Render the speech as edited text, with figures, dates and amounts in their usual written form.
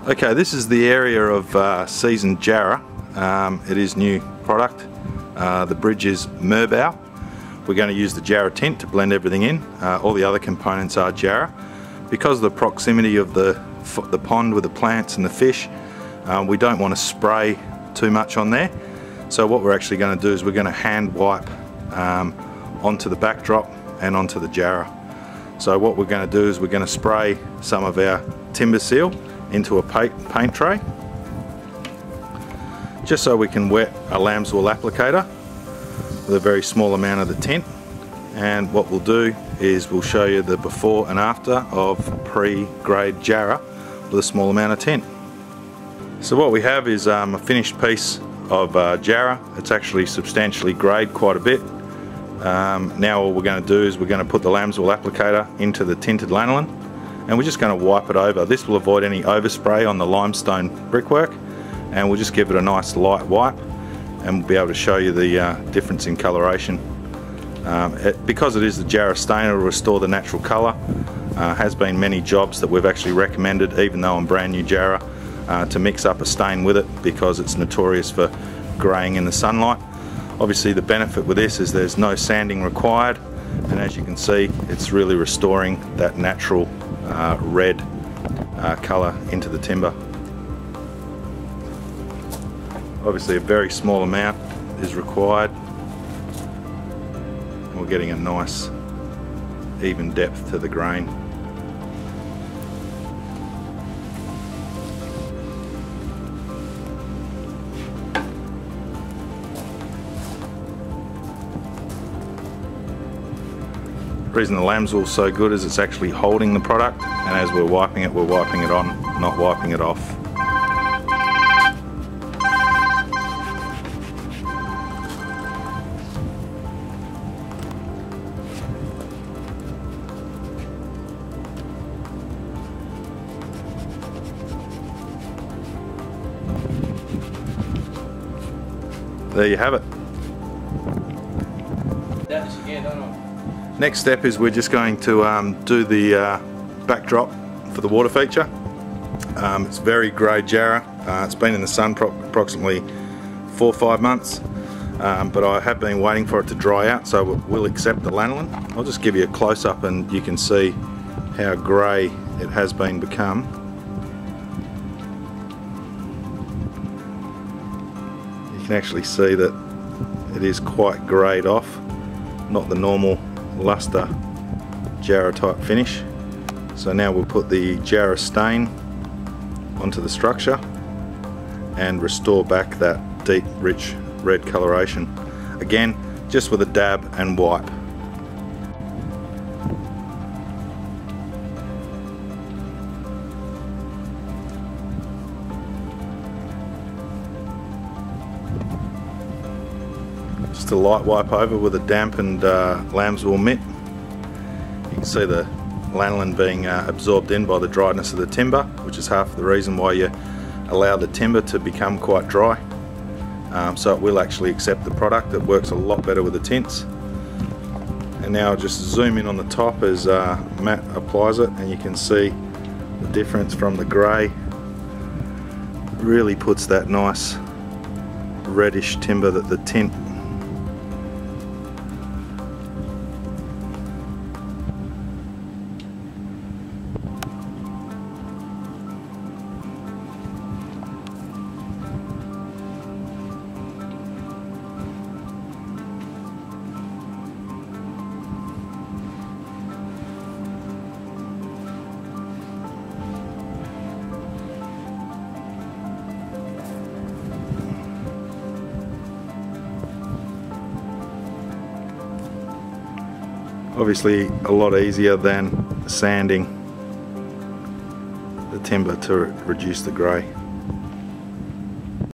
Okay, this is the area of seasoned Jarrah. It is new product. The bridge is Merbau. We're going to use the Jarrah tint to blend everything in. All the other components are Jarrah. Because of the proximity of the pond with the plants and the fish, we don't want to spray too much on there. So what we're actually going to do is we're going to hand wipe onto the backdrop and onto the Jarrah. So what we're going to do is we're going to spray some of our timber seal into a paint tray, just so we can wet a lamb's wool applicator with a very small amount of the tint. And what we'll do is we'll show you the before and after of pre-grade Jarrah with a small amount of tint. So what we have is a finished piece of Jarrah. It's actually substantially grayed quite a bit. Now all we're going to do is we're going to put the lamb's wool applicator into the tinted lanolin, and we're just going to wipe it over. This will avoid any overspray on the limestone brickwork, and we'll just give it a nice light wipe, and we'll be able to show you the difference in coloration. Because it is the Jarrah stain, it will restore the natural colour. Has been many jobs that we've actually recommended, even though I'm brand new Jarrah, to mix up a stain with it, because it's notorious for greying in the sunlight. Obviously the benefit with this is there's no sanding required, and as you can see, it's really restoring that natural red colour into the timber. Obviously a very small amount is required. We're getting a nice even depth to the grain. The reason the lamb's wool is so good is it's actually holding the product, and as we're wiping it on, not wiping it off. There you have it. Next step is we're just going to do the backdrop for the water feature. It's very grey Jarrah. It's been in the sun approximately 4 or 5 months, but I have been waiting for it to dry out, so we'll accept the lanolin. I'll just give you a close-up and you can see how grey it has become. You can actually see that it is quite greyed off, not the normal luster Jarrah type finish. So now we'll put the Jarrah stain onto the structure and restore back that deep rich red coloration, again just with a dab and wipe. Just a light wipe over with a dampened lamb's wool mitt. You can see the lanolin being absorbed in by the dryness of the timber, which is half the reason why you allow the timber to become quite dry. So it will actually accept the product. It works a lot better with the tints. And now I'll just zoom in on the top as Matt applies it, and you can see the difference from the grey. It really puts that nice reddish timber that the tint obviously a lot easier than sanding the timber to reduce the grey.